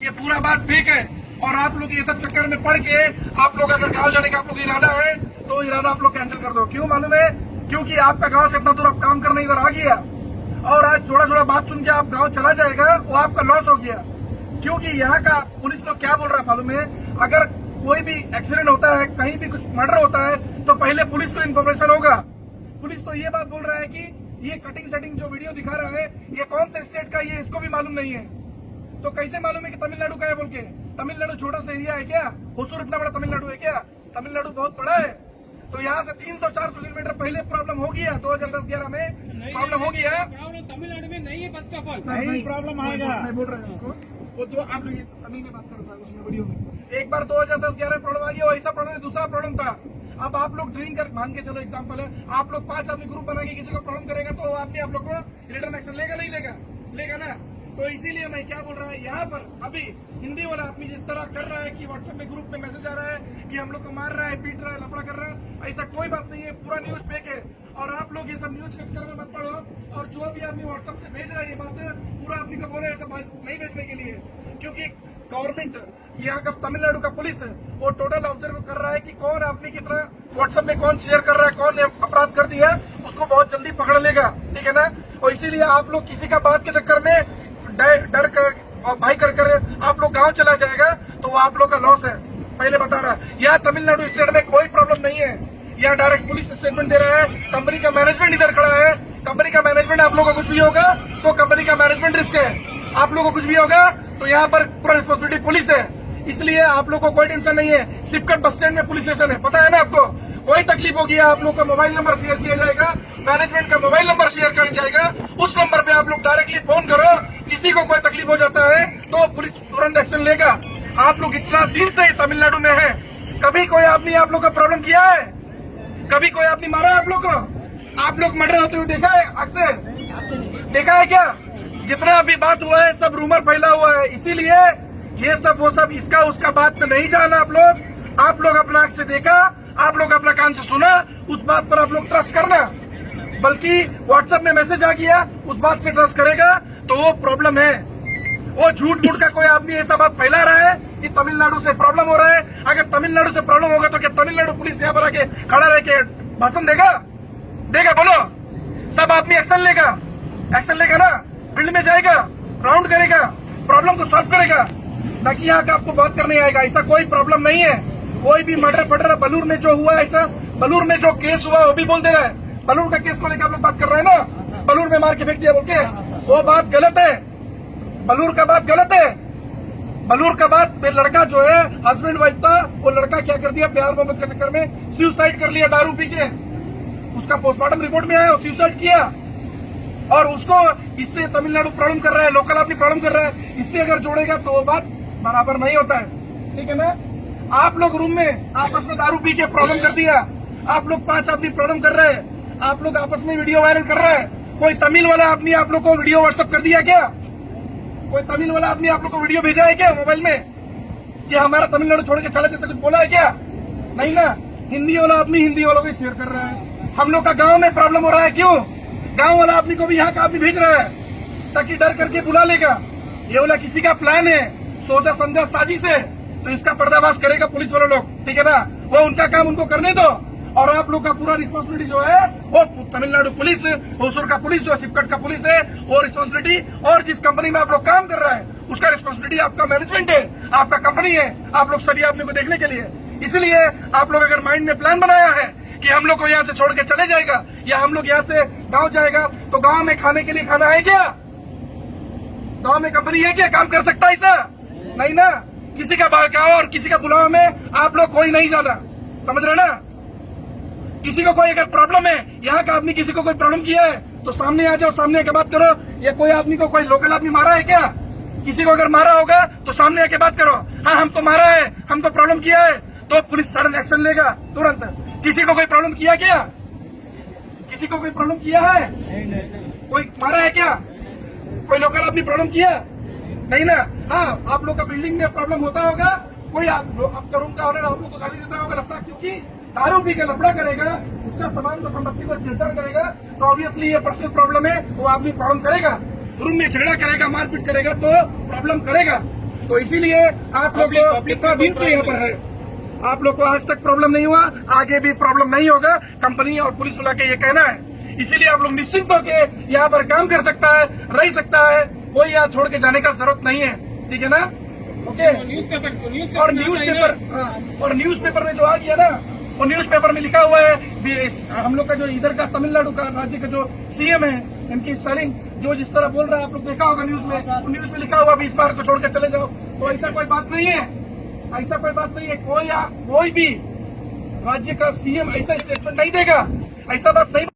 ये पूरा बात फेक है। और आप लोग ये सब चक्कर में पड़ के आप लोग अगर गाँव जाने का आप लोग इरादा है तो इरादा आप लोग कैंसिल कर दो। क्यों मालूम है? क्योंकि आपका गाँव से इतना दूर आप काम करने इधर आ गया और आज थोड़ा थोड़ा बात सुन के आप गाँव चला जाएगा, वो आपका लॉस हो गया। क्योंकि यहाँ का पुलिस लोग क्या बोल रहा है मालूम है? अगर कोई भी एक्सीडेंट होता है, कहीं भी कुछ मर्डर होता है तो पहले पुलिस को इन्फॉर्मेशन होगा। पुलिस तो ये बात बोल रहा है कि ये कटिंग सेटिंग जो वीडियो दिखा रहा है ये कौन से स्टेट का, ये इसको भी मालूम नहीं है। तो कैसे मालूम है कि तमिलनाडु का है बोल के? तमिलनाडु छोटा सा एरिया है क्या? होसूर इतना बड़ा तमिलनाडु है क्या? तमिलनाडु बहुत बड़ा है। तो यहाँ से 300-400 किलोमीटर पहले प्रॉब्लम हो गया। 2010-11 में प्रॉब्लम हो गया। तमिलनाडु में नहीं है फर्स्ट ऑफ ऑल। नहीं प्रॉब्लम आएगा, मैं बोल रहा हूँ वो तो आप लोग तमिल में बात कर रहा था उसमें वीडियो में। एक बार 2010-11 प्रॉब्लम आ गया, ऐसा प्रॉब्लम दूसरा प्रॉब्लम था। अब आप लोग ड्रिंक कर मान के चलो, एग्जाम्पल है, आप लोग 5 आदमी ग्रुप बना के किसी को प्रॉब्लम करेगा तो आदमी आप लोग को रिटर्न एक्शन लेगा नहीं लेगा? लेगा ना। तो इसीलिए मैं क्या बोल रहा है, यहाँ पर अभी हिंदी वाला आदमी जिस तरह कर रहा है कि व्हाट्सएप में ग्रुप में मैसेज आ रहा है कि हम लोग को मार रहा है, पीट रहा है, लफड़ा कर रहा है, ऐसा कोई बात नहीं है। पूरा न्यूज फेक है और आप लोग ये सब न्यूज के चक्कर में मत पड़ो। और जो भी आदमी व्हाट्सएप से भेज रहा है ये बात, पूरा आदमी को बोले ऐसा नहीं भेजने के लिए। क्योंकि गवर्नमेंट यहाँ का तमिलनाडु का पुलिस है वो टोटल ऑब्जर्व कर रहा है कि कौन आदमी की तरह व्हाट्सएप में कौन शेयर कर रहा है, कौन अपराध कर दिया, उसको बहुत जल्दी पकड़ लेगा। ठीक है ना? और इसीलिए आप लोग किसी का बात के चक्कर में डर कर और भाई कर आप लोग गांव चला जाएगा तो वो आप लोग का लॉस है। पहले बता रहा है, यहाँ तमिलनाडु स्टेट में कोई प्रॉब्लम नहीं है। यहाँ डायरेक्ट पुलिस स्टेटमेंट दे रहा है, कंपनी का मैनेजमेंट इधर खड़ा है। कंपनी का मैनेजमेंट, आप लोग को कुछ भी होगा तो कंपनी का मैनेजमेंट रिस्क है। आप लोग को कुछ भी होगा तो यहाँ पर पूरा रिस्पॉन्सिबिलिटी पुलिस है। इसलिए आप लोग को कोई टेंशन नहीं है। सिपकट बस स्टैंड में पुलिस स्टेशन है, पता है ना आपको? कोई तकलीफ होगी आप लोग का मोबाइल नंबर शेयर किया जाएगा, मैनेजमेंट का मोबाइल नंबर शेयर किया जाएगा। उस नंबर पे आप लोग डायरेक्टली फोन करो, किसी को कोई तकलीफ हो जाता है तो पुलिस तुरंत एक्शन लेगा। आप लोग इतना दिन से तमिलनाडु में है, कभी कोई आदमी आप लोग का प्रॉब्लम किया है? कभी कोई आदमी मारा है आप लोग को? आप लोग मर्डर होते हुए देखा है? अक्सर देखा है क्या? जितना अभी बात हुआ है सब रूमर फैला हुआ है। इसीलिए ये सब वो सब इसका उसका बात में नहीं जाना। आप लोग अपना आंख से देखा, आप लोग अपना कान से सुना, उस बात पर आप लोग ट्रस्ट करना। बल्कि व्हाट्सएप में मैसेज आ गया उस बात से ट्रस्ट करेगा तो वो प्रॉब्लम है। वो झूठ मूठ का कोई आदमी ऐसा बात फैला रहा है कि तमिलनाडु से प्रॉब्लम हो रहा है। अगर तमिलनाडु से प्रॉब्लम होगा तो क्या तमिलनाडु पुलिस यहाँ पर आके खड़ा रह के भाषण देगा? बोलो। सब आदमी एक्शन लेगा ना, फील्ड में जाएगा, राउंड करेगा, प्रॉब्लम को सॉल्व करेगा, ना कि यहाँ का आपको बात करने आएगा। ऐसा कोई प्रॉब्लम नहीं है। कोई भी मर्डर फर्डर बलूर में जो हुआ, ऐसा बलूर में जो केस हुआ वो भी बोल दे रहा है। बलूर का केस को लेकर आप लोग बात कर रहे हैं ना, बलूर में मार के फेंक दिया बोल के, वो बात गलत है। बलूर का बात गलत है। बलूर का बात लड़का जो है हस्बैंड वाइफ था, वो लड़का क्या कर दिया, प्यार मोहब्बत के चक्कर में सुसाइड कर लिया दारू पी के। उसका पोस्टमार्टम रिपोर्ट में आया, सुसाइड किया। और उसको इससे तमिलनाडु प्रॉब्लम कर रहा है, लोकल आदमी प्रॉब्लम कर रहा है, इससे अगर जोड़ेगा तो वो बात बराबर नहीं होता है। ठीक है ना? आप लोग रूम में आपस में दारू पी के प्रॉब्लम कर दिया, आप लोग 5 आदमी प्रॉब्लम कर रहे हैं, आप लोग आपस में वीडियो वायरल कर रहे हैं। कोई तमिल वाला आदमी आप लोग को वीडियो व्हाट्सएप कर दिया क्या? कोई तमिल वाला आदमी आप लोग को वीडियो भेजा है क्या मोबाइल में कि हमारा तमिलनाडु छोड़ के चला, जैसा कुछ बोला है क्या? नहीं ना। हिंदी वाला आदमी हिंदी वालों को शेयर कर रहा है। हम लोग का गाँव में प्रॉब्लम हो रहा है, क्यों? गाँव वाला आदमी को भी यहाँ का आदमी भेज रहा है ताकि डर करके बुला लेगा। ये वाला किसी का प्लान है, सोचा समझा साजिश है, तो इसका पर्दाफाश करेगा पुलिस वाले लोग। ठीक है ना? वो उनका काम उनको करने दो। और आप लोग का पूरा रिस्पॉन्सिबिलिटी जो है वो तमिलनाडु पुलिस, होसूर का पुलिस जो सिपकट का पुलिस है वो रिस्पॉन्सिबिलिटी, और जिस कंपनी में आप लोग काम कर रहा है उसका रिस्पॉन्सिबिलिटी आपका मैनेजमेंट है, आपका कंपनी है। आप लोग सभी आदमी को देखने के लिए, इसलिए आप लोग अगर माइंड में प्लान बनाया है कि हम लोग को यहाँ से छोड़ के चले जाएगा या हम लोग यहाँ से गाँव जाएगा, तो गाँव में खाने के लिए खाना है क्या? गाँव में कंपनी है क्या काम कर सकता है? ऐसा नहीं ना। किसी का गाँव और किसी का बुलावा में आप लोग कोई नहीं जाना, समझ रहे ना? किसी को कोई अगर प्रॉब्लम है, यहाँ का आदमी किसी को कोई प्रॉब्लम किया है तो सामने आ जाओ, सामने आके बात करो। या कोई आदमी को कोई लोकल आदमी मारा है क्या? किसी को अगर मारा होगा तो सामने आके बात करो। हाँ हमको मारा है, हमको प्रॉब्लम किया है, तो पुलिस सडन एक्शन लेगा तुरंत। किसी को कोई प्रॉब्लम किया क्या? किसी को कोई प्रॉब्लम किया है? कोई मारा है क्या? कोई लोकल आदमी प्रॉब्लम किया? नहीं ना। हाँ आप लोग का बिल्डिंग में प्रॉब्लम होता होगा, कोई आपका रूम का ऑनर आप लोग को गाली देता होगा, लफड़ा, क्योंकि दारू पी के लफड़ा करेगा, उसका सामान को संपत्ति को छेड़छाड़ करेगा, तो ऑब्वियसली ये पर्सनल प्रॉब्लम है, वो आदमी प्रॉब्लम करेगा, रूम में झगड़ा करेगा, मारपीट करेगा तो प्रॉब्लम करेगा। तो इसीलिए आप लोग कितना दिन से यहाँ पर है, आप लोग को आज तक प्रॉब्लम नहीं हुआ, आगे भी प्रॉब्लम नहीं होगा, कंपनी और पुलिस वाला के ये कहना है। इसीलिए आप लोग निश्चिंत होकर यहाँ पर काम कर सकता है, रह सकता है, कोई यहाँ छोड़ के जाने का जरूरत नहीं है, ठीक है ना? ओके। और न्यूज़पेपर में जो आ गया ना, वो न्यूज़पेपर में लिखा हुआ है हम लोग का जो इधर का तमिलनाडु का राज्य का जो सीएम है एम.के. स्टालिन, जो जिस तरह बोल रहा है आप लोग देखा होगा न्यूज में, तो न्यूज में लिखा हुआ 20 बार को छोड़ के चले जाओ। तो ऐसा कोई बात नहीं है, ऐसा कोई बात नहीं है। कोई भी राज्य का सीएम ऐसा स्टेटमेंट नहीं देगा, ऐसा बात नहीं।